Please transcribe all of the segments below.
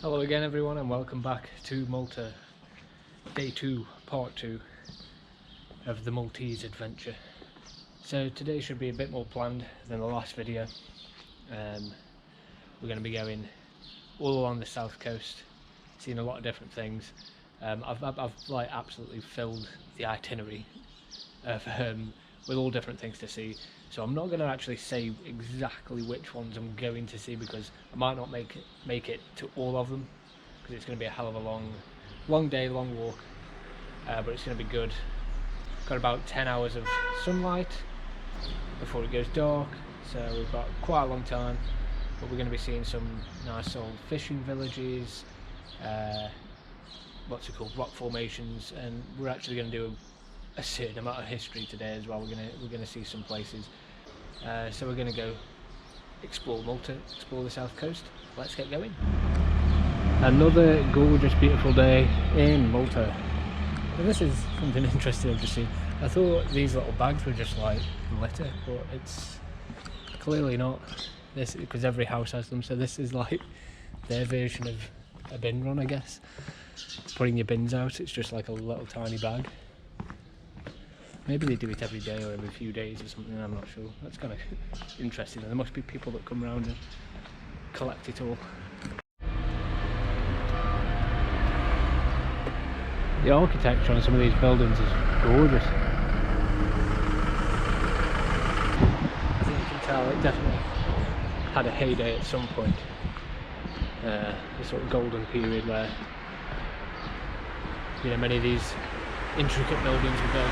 Hello again everyone and welcome back to Malta, day 2, part 2 of the Maltese adventure. So today should be a bit more planned than the last video. We're going to be going all along the south coast, seeing a lot of different things. I've like absolutely filled the itinerary with all different things to see, so I'm not going to actually say exactly which ones I'm going to see because I might not make it to all of them, because it's going to be a hell of a long day, long walk, but it's going to be good. Got about 10 hours of sunlight before it goes dark, so we've got quite a long time, but we're going to be seeing some nice old fishing villages, what's it called, rock formations, and we're actually going to do a certain amount of history today as well. We're gonna see some places, so we're gonna go explore Malta, explore the south coast. Let's get going. Another gorgeous, beautiful day in Malta. And this is something interesting I've just seen. I thought these little bags were just like litter, but it's clearly not. This because every house has them, so this is like their version of a bin run, I guess. Putting your bins out, it's just like a little tiny bag. Maybe they do it every day or every few days or something, I'm not sure. That's kind of interesting. There must be people that come around and collect it all. The architecture on some of these buildings is gorgeous. I think you can tell it definitely had a heyday at some point. The sort of golden period where, you know, many of these intricate buildings were built.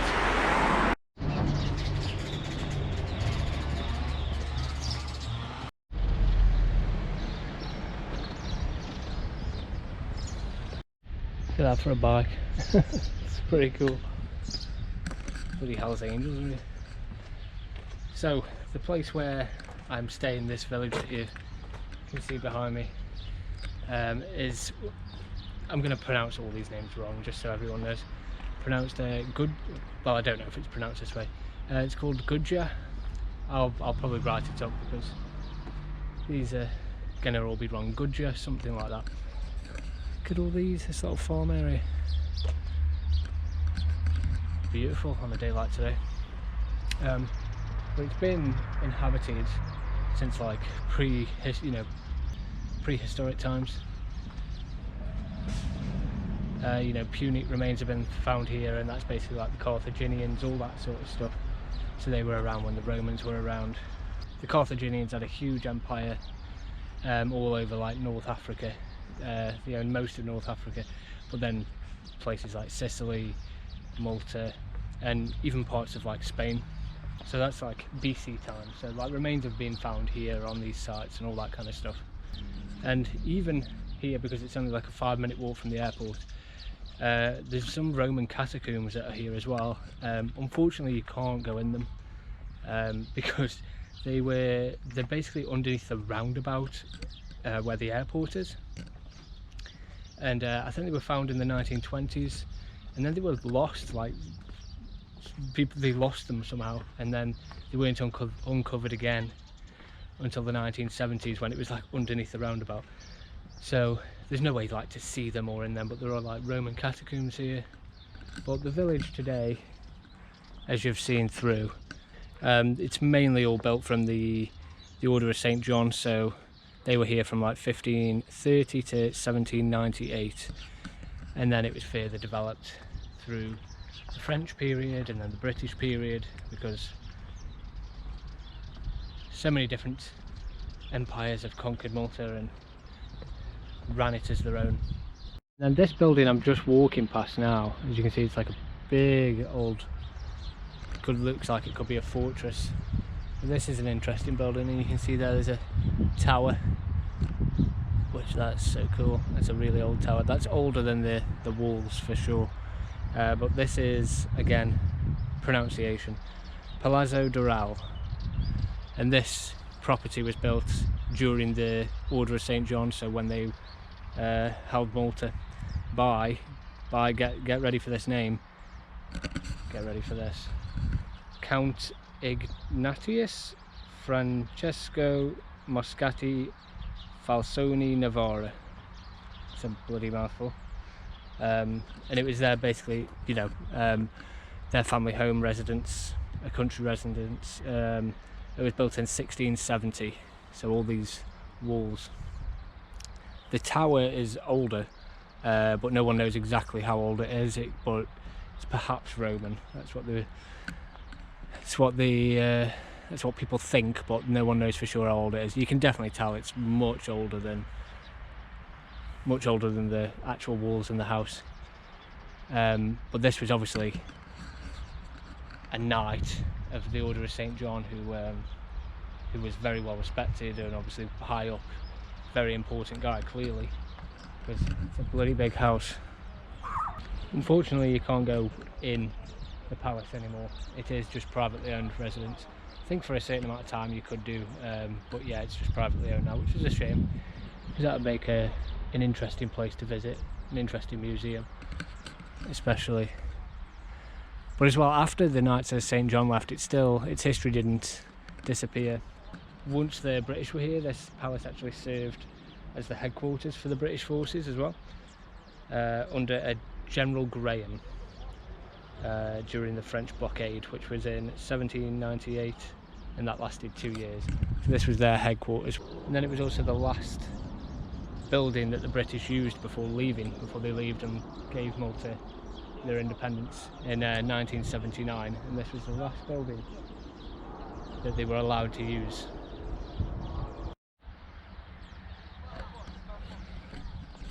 Look at that for a bike. It's pretty cool. Bloody Hell's Angels, isn't it? So, the place where I'm staying, this village that you can see behind me, is, I'm going to pronounce all these names wrong just so everyone knows. Pronounced good, well, I don't know if it's pronounced this way. It's called Għaxaq. I'll probably write it up because these are going to all be wrong. Għaxaq, something like that. Look at all these, this little farm area. Beautiful on a day like today. But it's been inhabited since like prehistoric times. You know, Punic remains have been found here, and that's basically like the Carthaginians, all that sort of stuff. So they were around when the Romans were around. The Carthaginians had a huge empire all over like North Africa. They owned most of North Africa, but then places like Sicily, Malta, and even parts of like Spain. So that's like BC time. So like remains have been found here on these sites and all that kind of stuff. And even here, because it's only like a 5-minute walk from the airport, there's some Roman catacombs that are here as well. Unfortunately you can't go in them because they're basically underneath the roundabout where the airport is. And I think they were found in the 1920s, and then they were lost, like they lost them somehow, and then they weren't uncovered again until the 1970s when it was like underneath the roundabout. So there's no way like to see them or in them, but there are like Roman catacombs here. But the village today, as you've seen through, it's mainly all built from the Order of St. John, so they were here from like 1530 to 1798, and then it was further developed through the French period and then the British period, because so many different empires have conquered Malta and ran it as their own. And this building I'm just walking past now, as you can see, it's like a big old, looks like it could be a fortress. And this is an interesting building, and you can see there's a tower, which that's so cool. It's a really old tower. That's older than the walls for sure. But this is, again, pronunciation, Palazzo Doral. And this property was built during the Order of St. John, so when they held Malta by get ready for this name, get ready for this, Count Ignatius Francesco Moscati Falsoni Navarra. It's a bloody mouthful. And it was their basically, you know, their family home residence, a country residence. It was built in 1670, so all these walls. The tower is older, but no one knows exactly how old it is. But it's perhaps Roman. That's what people think, but no one knows for sure how old it is. You can definitely tell it's much older than the actual walls in the house. But this was obviously a knight of the Order of St. John who was very well respected and obviously high up, very important guy clearly, because it's a bloody big house. Unfortunately you can't go in the palace anymore. It is just privately owned residence. I think for a certain amount of time you could do, but yeah, it's just privately owned now, which is a shame, because that would make an interesting place to visit, an interesting museum especially. But as well, after the Knights of St. John left, its history didn't disappear. Once the British were here, this palace actually served as the headquarters for the British forces as well, under a General Graham, during the French blockade, which was in 1798, and that lasted 2 years. So this was their headquarters, and then it was also the last building that the British used before they left and gave Malta their independence in 1979, and this was the last building that they were allowed to use.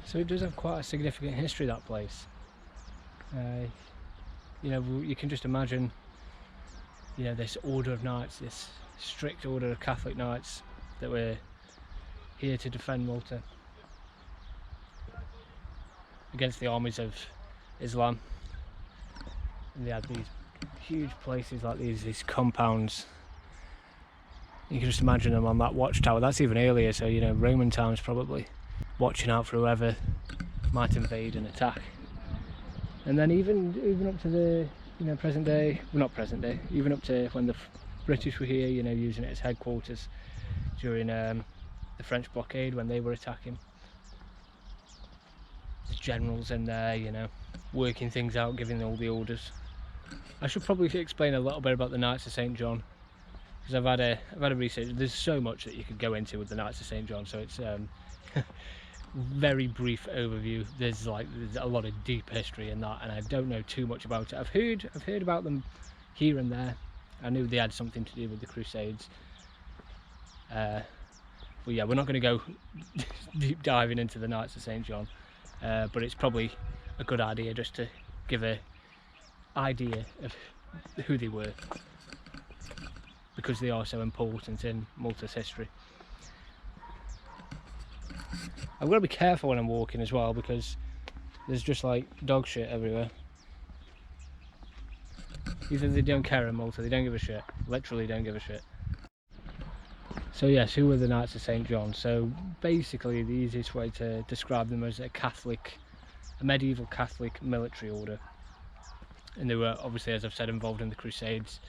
So it does have quite a significant history, that place. You know, you can just imagine, you know, this order of knights, this strict order of Catholic knights that were here to defend Malta against the armies of Islam. And they had these huge places like these compounds. You can just imagine them on that watchtower. That's even earlier, so you know, Roman times probably, watching out for whoever might invade and attack. And then even up to the, you know, present day, well, not present day, even up to when the British were here, you know, using it as headquarters during the French blockade when they were attacking. The generals in there, you know, working things out, giving all the orders. I should probably explain a little bit about the Knights of St. John, because I've had a research. There's so much that you could go into with the Knights of St. John, so it's very brief overview. There's a lot of deep history in that, and I don't know too much about it. I've heard about them here and there. I knew they had something to do with the Crusades. But yeah, we're not going to go deep diving into the Knights of St. John, but it's probably a good idea just to give an idea of who they were, because they are so important in Malta's history. I've got to be careful when I'm walking as well, because there's just like dog shit everywhere. Either they don't care in Malta, they don't give a shit, literally don't give a shit. So yes, who were the Knights of St. John? So basically the easiest way to describe them as a medieval Catholic military order. And they were obviously, as I've said, involved in the Crusades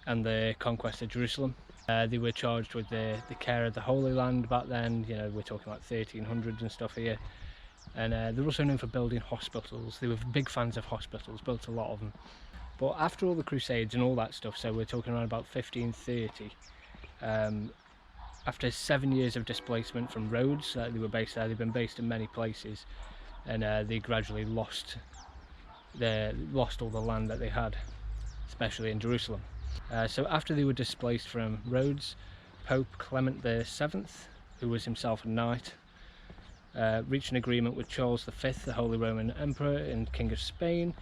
and the conquest of Jerusalem. They were charged with the care of the Holy Land back then. You know, we're talking like 1300s and stuff here. And they're also known for building hospitals. They were big fans of hospitals, built a lot of them. But after all the Crusades and all that stuff, so we're talking around about 1530, after 7 years of displacement from Rhodes, they were based there. They've been based in many places, and they gradually lost all the land that they had, especially in Jerusalem. So after they were displaced from Rhodes, Pope Clement VII, who was himself a knight, reached an agreement with Charles V, the Holy Roman Emperor and King of Spain,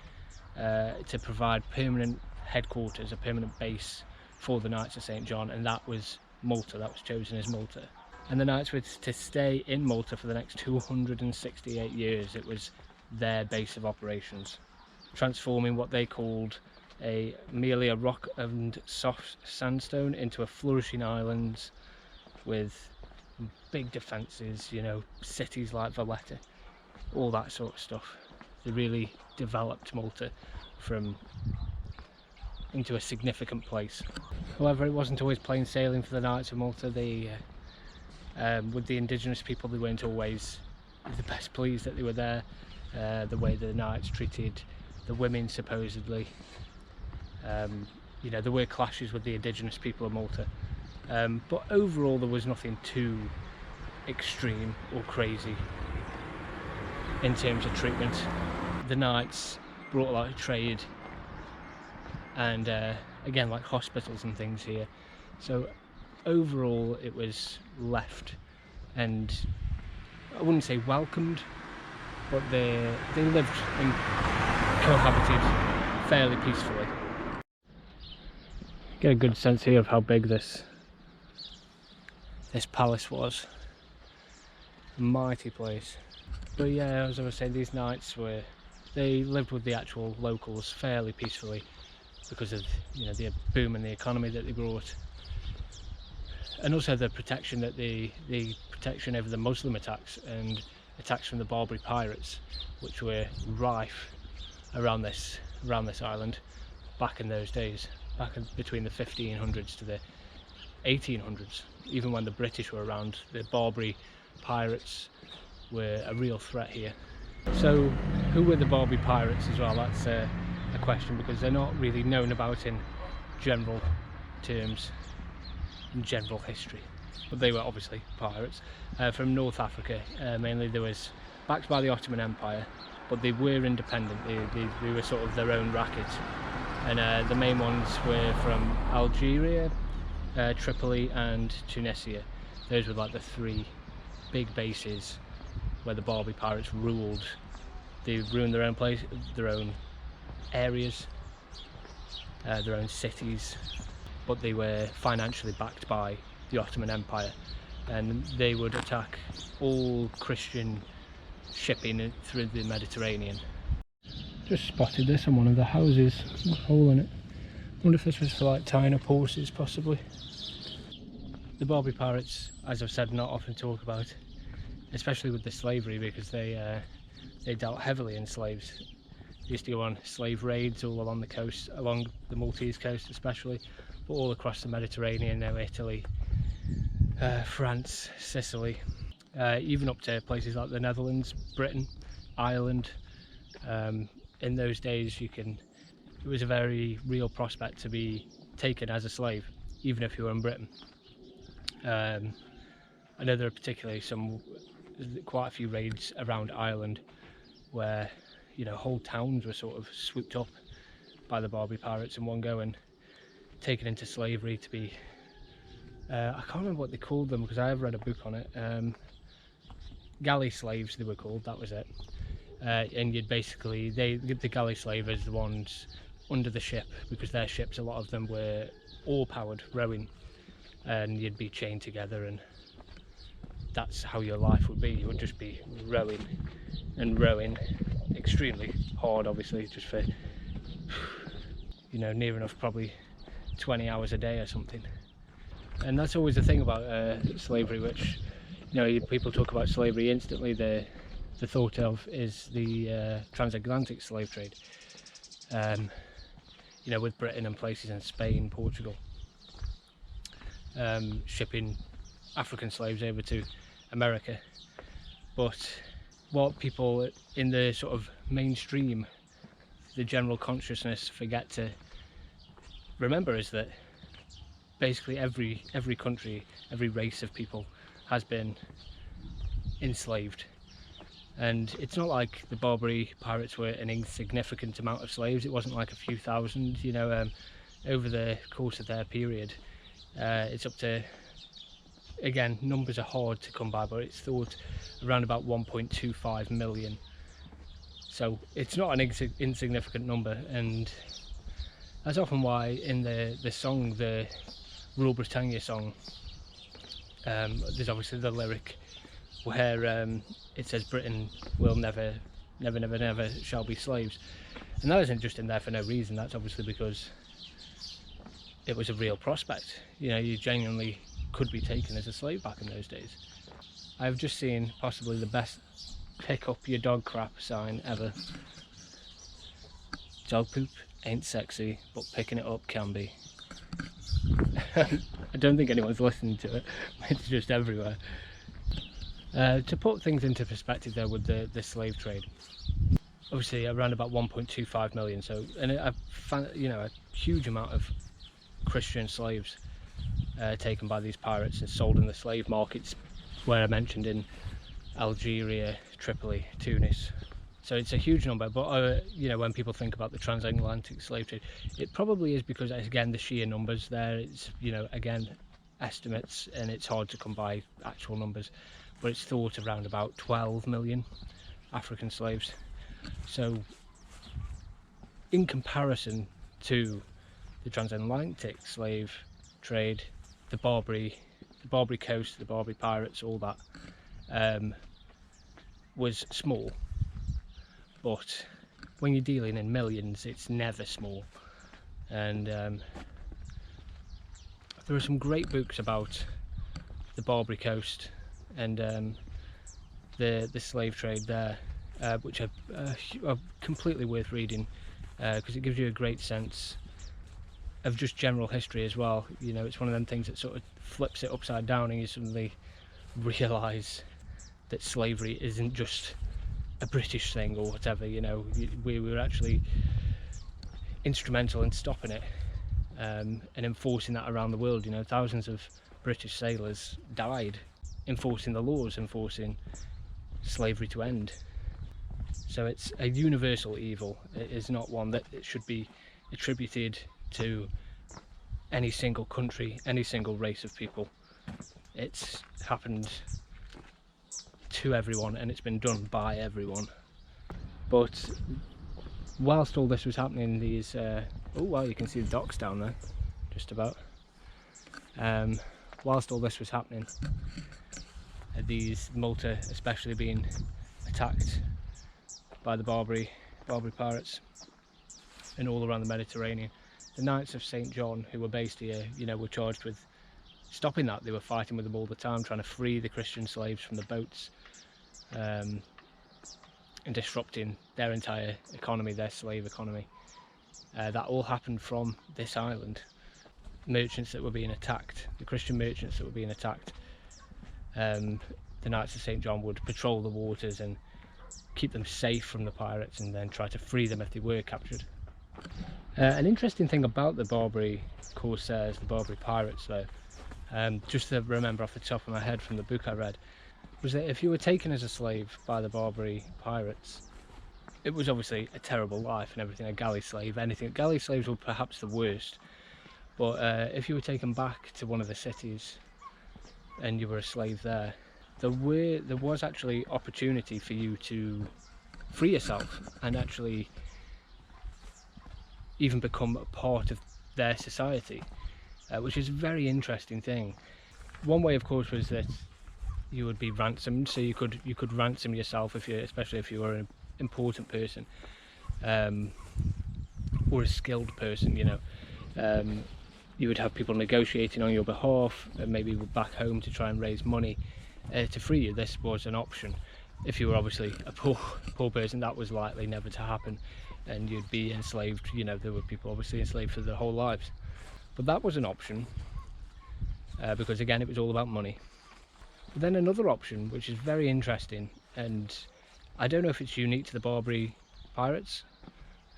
to provide permanent headquarters, a permanent base for the Knights of St. John, and that was Malta. That was chosen as Malta. And the Knights were to stay in Malta for the next 268 years. It was their base of operations, transforming what they called merely a rock and soft sandstone into a flourishing island with big defences, you know, cities like Valletta, all that sort of stuff. They really developed Malta into a significant place. However, it wasn't always plain sailing for the Knights of Malta. They, with the indigenous people, they weren't always the best pleased that they were there. The way the knights treated the women, supposedly. You know, there were clashes with the indigenous people of Malta, but overall there was nothing too extreme or crazy in terms of treatment. The knights brought a lot of trade and again, like hospitals and things here, so overall it was left, and I wouldn't say welcomed, but they lived and cohabited fairly peacefully. Get a good sense here of how big this palace was. A mighty place. But yeah, as I was saying, these knights they lived with the actual locals fairly peacefully because of, you know, the boom in the economy that they brought, and also the protection that the protection over the Muslim attacks and attacks from the Barbary pirates, which were rife around this island back in those days, between the 1500s to the 1800s. Even when the British were around, the Barbary pirates were a real threat here. So who were the Barbary pirates as well? That's a question, because they're not really known about in general terms, in general history, but they were obviously pirates from North Africa. Mainly they was backed by the Ottoman Empire, but they were independent. They were sort of their own racket, and the main ones were from Algeria, Tripoli and Tunisia. Those were like the three big bases where the Barbary pirates ruled. They ruined their own place, their own areas, their own cities, but they were financially backed by the Ottoman Empire, and they would attack all Christian shipping through the Mediterranean. Just spotted this on one of the houses, a hole in it. I wonder if this was for like tying up horses, possibly. The Barbary pirates, as I've said, not often talk about, especially with the slavery, because they dealt heavily in slaves. They used to go on slave raids all along the coast, along the Maltese coast especially, but all across the Mediterranean, now Italy, France, Sicily, even up to places like the Netherlands, Britain, Ireland. In those days it was a very real prospect to be taken as a slave, even if you were in Britain. I know there are particularly quite a few raids around Ireland where, you know, whole towns were sort of swooped up by the Barbary pirates in one go and taken into slavery to be, I can't remember what they called them because I have read a book on it. Galley slaves they were called, that was it. And you'd basically, the galley slave is the ones under the ship, because their ships, a lot of them were oar powered, rowing, and you'd be chained together, and that's how your life would be. You would just be rowing and rowing, extremely hard obviously, just for, you know, near enough probably 20 hours a day or something. And that's always the thing about slavery, which, you know, people talk about slavery, instantly the thought of is the transatlantic slave trade, you know, with Britain and places in Spain, Portugal, shipping African slaves over to America. But what people in the sort of mainstream, the general consciousness, forget to remember is that basically every country, every race of people has been enslaved. And it's not like the Barbary pirates were an insignificant amount of slaves. It wasn't like a few thousand, you know, over the course of their period. It's up to, again, numbers are hard to come by, but it's thought around about 1.25 million. So it's not an insignificant number, and that's often why in the song, the Rule Britannia song, there's obviously the lyric where it says Britain will never shall be slaves. And that isn't just in there for no reason. That's obviously because it was a real prospect. You know, you genuinely could be taken as a slave back in those days. I've just seen possibly the best pick up your dog crap sign ever. Dog poop ain't sexy, but picking it up can be. I don't think anyone's listening to it. It's just everywhere. To put things into perspective there with the slave trade, obviously around about 1.25 million, so, and I found, you know, a huge amount of Christian slaves taken by these pirates and sold in the slave markets where I mentioned in Algeria, Tripoli, Tunis. So it's a huge number, but you know, when people think about the transatlantic slave trade, it probably is because, again, the sheer numbers there, it's, you know, again, estimates, and it's hard to come by actual numbers, but it's thought around about 12 million African slaves. So in comparison to the transatlantic slave trade, the Barbary Coast, the Barbary pirates, all that was small. But when you're dealing in millions, it's never small. And there are some great books about the Barbary Coast and the slave trade there, which are completely worth reading, because it gives you a great sense of just general history as well. You know, it's one of them things that sort of flips it upside down, and you suddenly realise that slavery isn't just a British thing or whatever. You know, we were actually instrumental in stopping it and enforcing that around the world. You know, thousands of British sailors died enforcing the laws, enforcing slavery to end. So it's a universal evil. It is not one that it should be attributed to any single country, any single race of people. It's happened to everyone, and it's been done by everyone. But whilst all this was happening, these oh well, you can see the docks down there, just about. Whilst all this was happening, these Malta especially being attacked by the Barbary pirates, and all around the Mediterranean, the Knights of St. John, who were based here, you know, were charged with stopping that. They were fighting with them all the time, trying to free the Christian slaves from the boats, and disrupting their entire economy, their slave economy. That all happened from this island. Merchants that were being attacked, the Christian merchants that were being attacked, the Knights of St. John would patrol the waters and keep them safe from the pirates, and then try to free them if they were captured. An interesting thing about the Barbary Corsairs, the Barbary pirates though, just to remember off the top of my head from the book I read, was that if you were taken as a slave by the Barbary pirates, it was obviously a terrible life and everything, a galley slave, anything. Galley slaves were perhaps the worst, but if you were taken back to one of the cities and you were a slave there, there was actually opportunity for you to free yourself and actually even become a part of their society, which is a very interesting thing. One way, of course, was that you would be ransomed, so you could ransom yourself, especially if you were an important person, or a skilled person. You know, you would have people negotiating on your behalf, and maybe back home to try and raise money to free you. This was an option. If you were obviously a poor person, that was likely never to happen, and you'd be enslaved. You know, there were people obviously enslaved for their whole lives, but that was an option, because again, it was all about money. But then another option, which is very interesting, and I don't know if it's unique to the Barbary pirates,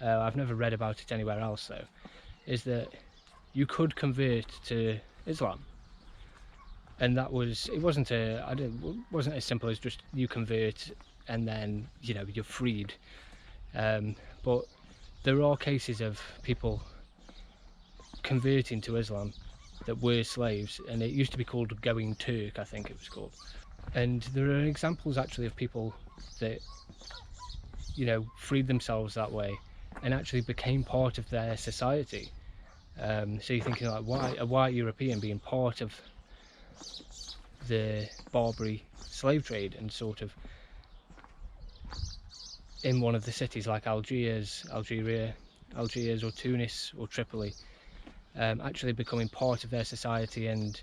I've never read about it anywhere else though, is that you could convert to Islam. And that was, it wasn't as simple as just you convert and then, you know, you're freed. But there are cases of people converting to Islam that were slaves, and it used to be called going Turk, I think it was called. And there are examples actually of people that, you know, freed themselves that way and actually became part of their society. So you're thinking, like, why a white European being part of the Barbary slave trade and sort of in one of the cities like Algiers or Tunis or Tripoli, actually becoming part of their society and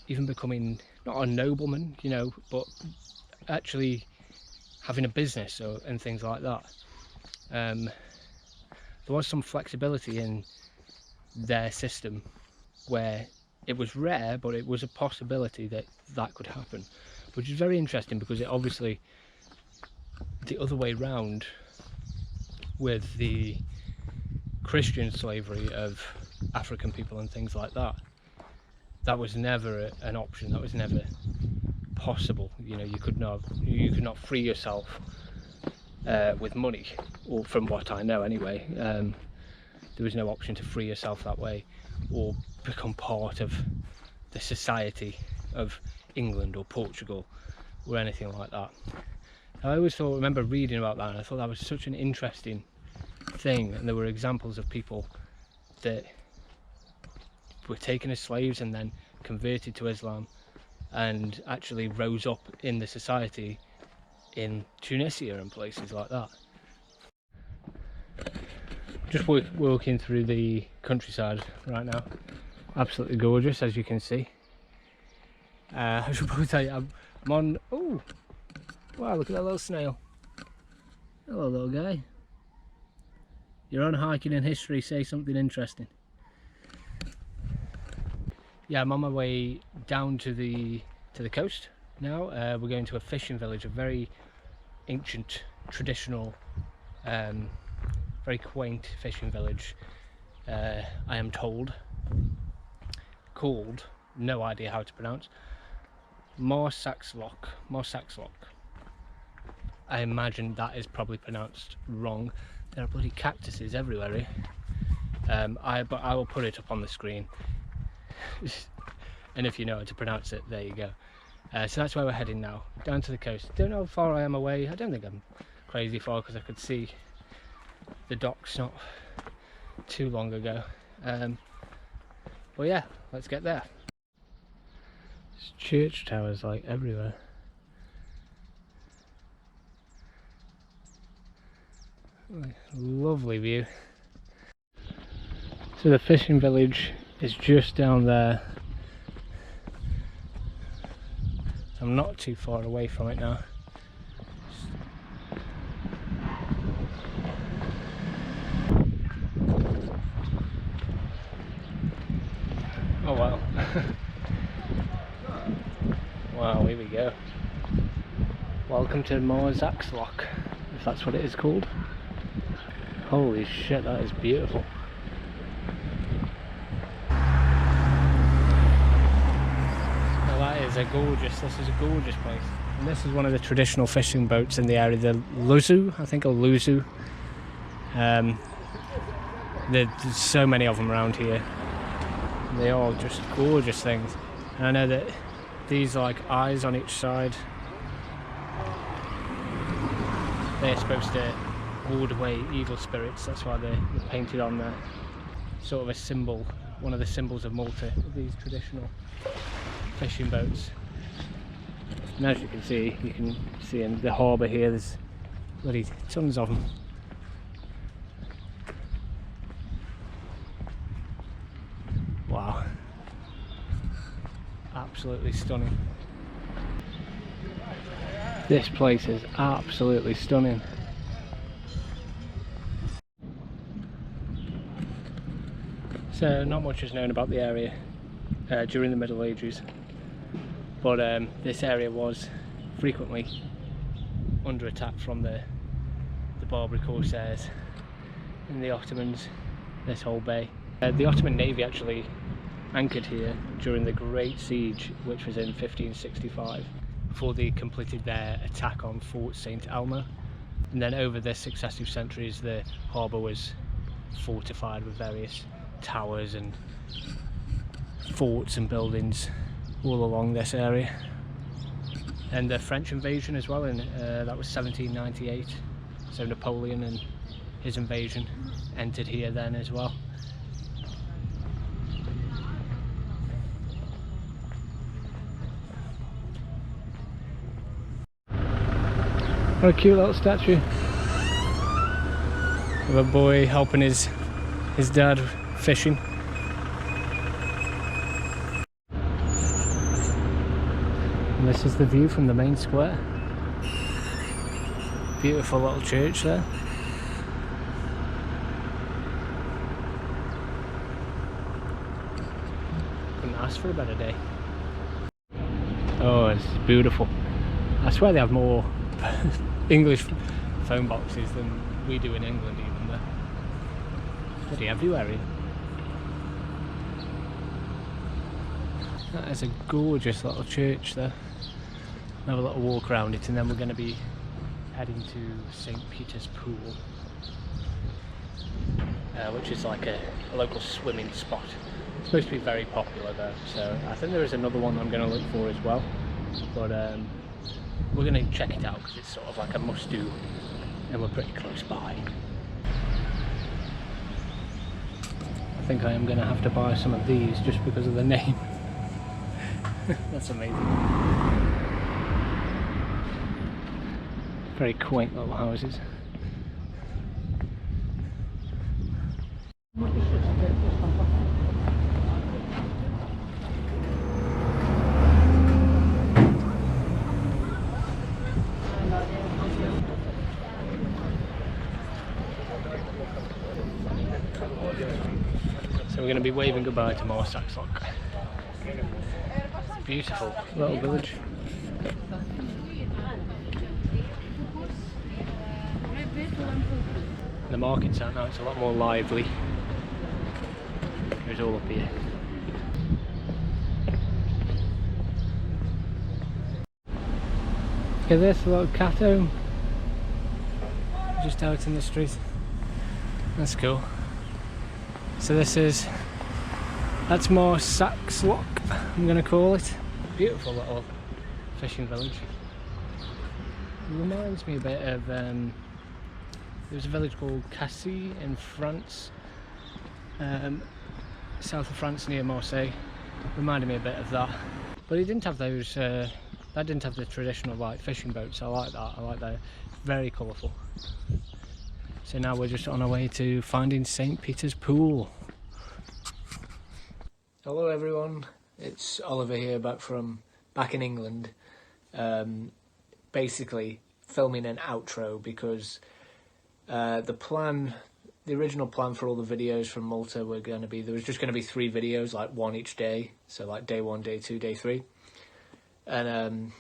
even becoming not a nobleman, you know, but actually having a business and things like that. There was some flexibility in their system where it was rare, but it was a possibility that that could happen. which is very interesting because it obviously, the other way round with the Christian slavery of African people and things like that, that was never an option, that was never possible. You know, you could not free yourself with money, or from what I know anyway. There was no option to free yourself that way or become part of the society of England or Portugal or anything like that. I always remember reading about that, and I thought that was such an interesting thing, and there were examples of people that were taken as slaves and then converted to Islam and actually rose up in the society in Tunisia and places like that. Just walking through the countryside right now, absolutely gorgeous, as you can see. I should probably tell you I'm on, oh wow, look at that little snail. Hello little guy. You're on Hiking in History, say something interesting. Yeah, I'm on my way down to the coast now. We're going to a fishing village, a very ancient, traditional, very quaint fishing village, I am told, called, no idea how to pronounce, Marsaxlokk. I imagine that is probably pronounced wrong. There are bloody cactuses everywhere here. But I will put it up on the screen. And if you know how to pronounce it, there you go. So that's where we're heading now, down to the coast. Don't know how far I am away. I don't think I'm crazy far, because I could see the docks not too long ago. But yeah, let's get there. There's church towers like everywhere. Lovely view. So the fishing village is just down there. I'm not too far away from it now. Oh wow. Wow, here we go. Welcome to Marsaxlokk, if that's what it is called. Holy shit, that is beautiful. This is a gorgeous place, and this is one of the traditional fishing boats in the area, the Luzu, I think, or Luzu. There's so many of them around here. They're all just gorgeous things, and I know that these are like eyes on each side. They're supposed to ward away evil spirits, that's why they're painted on there. Sort of a symbol, one of the symbols of Malta, these traditional fishing boats. And as you can see in the harbour here, there's bloody tons of them. Wow, absolutely stunning. This place is absolutely stunning. So not much is known about the area during the Middle Ages. But this area was frequently under attack from the Barbary Corsairs and the Ottomans, this whole bay. The Ottoman Navy actually anchored here during the Great Siege, which was in 1565, before they completed their attack on Fort St. Elmo. And then over the successive centuries, the harbour was fortified with various towers and forts and buildings all along this area. And the French invasion as well, and that was 1798, so Napoleon and his invasion entered here then as well. What a cute little statue of a boy helping his dad fishing. And this is the view from the main square. Beautiful little church there. Couldn't ask for a better day. Oh, it's beautiful. I swear they have more English phone boxes than we do in England even though. Bloody everywhere here. That is a gorgeous little church there. Have a little walk around it and then we're going to be heading to St. Peter's Pool, which is like a local swimming spot. It's supposed to be very popular though, so I think there is another one I'm going to look for as well, but we're going to check it out because it's sort of like a must do and we're pretty close by. I think I am going to have to buy some of these just because of the name. That's amazing. Very quaint little houses. So we're going to be waving goodbye to Marsaxlokk. Beautiful little village. The market's out now, it's a lot more lively. It's all up here. Look at this little cat home. Just out in the street. That's cool. So that's Marsaxlokk, I'm going to call it. Beautiful little fishing village. It reminds me a bit of, there's a village called G'axaq in France, south of France near Marseille. Reminded me a bit of that. But it didn't have those, that didn't have the traditional like fishing boats. I like that, I like that. Very colourful. So now we're just on our way to finding St. Peter's Pool. Hello everyone, it's Oliver here back in England. Basically filming an outro because the original plan for all the videos from Malta there was just going to be 3 videos, like one each day. So like day 1, day 2, day 3. And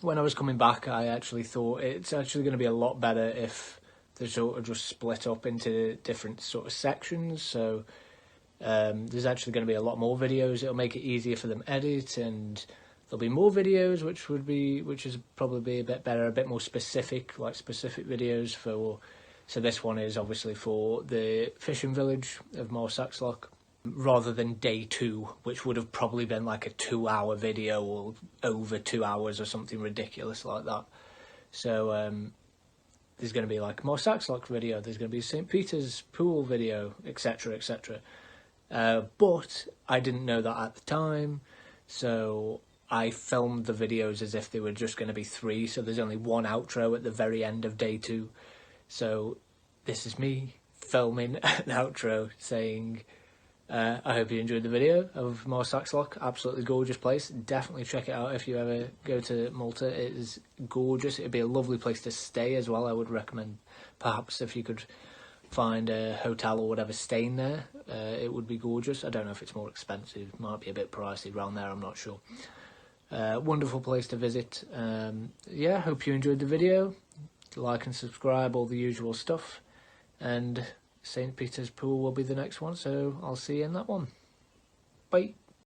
when I was coming back I actually thought it's actually going to be a lot better if they're sort of just split up into different sort of sections. So there's actually going to be a lot more videos. It'll make it easier for them to edit, and there'll be more videos which is probably a bit better, a bit more specific, like specific videos for. So this one is obviously for the fishing village of Marsaxlokk, rather than day 2, which would have probably been like a 2-hour video or over 2 hours or something ridiculous like that. So there's going to be like Marsaxlokk video, there's going to be St. Peter's Pool video, etc, etc. But I didn't know that at the time, so I filmed the videos as if they were just going to be 3, so there's only one outro at the very end of day 2. So this is me filming an outro saying, I hope you enjoyed the video of Marsaxlokk. Absolutely gorgeous place. Definitely check it out if you ever go to Malta. It is gorgeous. It'd be a lovely place to stay as well. I would recommend perhaps if you could find a hotel or whatever staying there. It would be gorgeous. I don't know if it's more expensive. It might be a bit pricey around there. I'm not sure. Wonderful place to visit. Yeah, hope you enjoyed the video. Like and subscribe, all the usual stuff. And St. Peter's Pool will be the next one, so I'll see you in that one. Bye.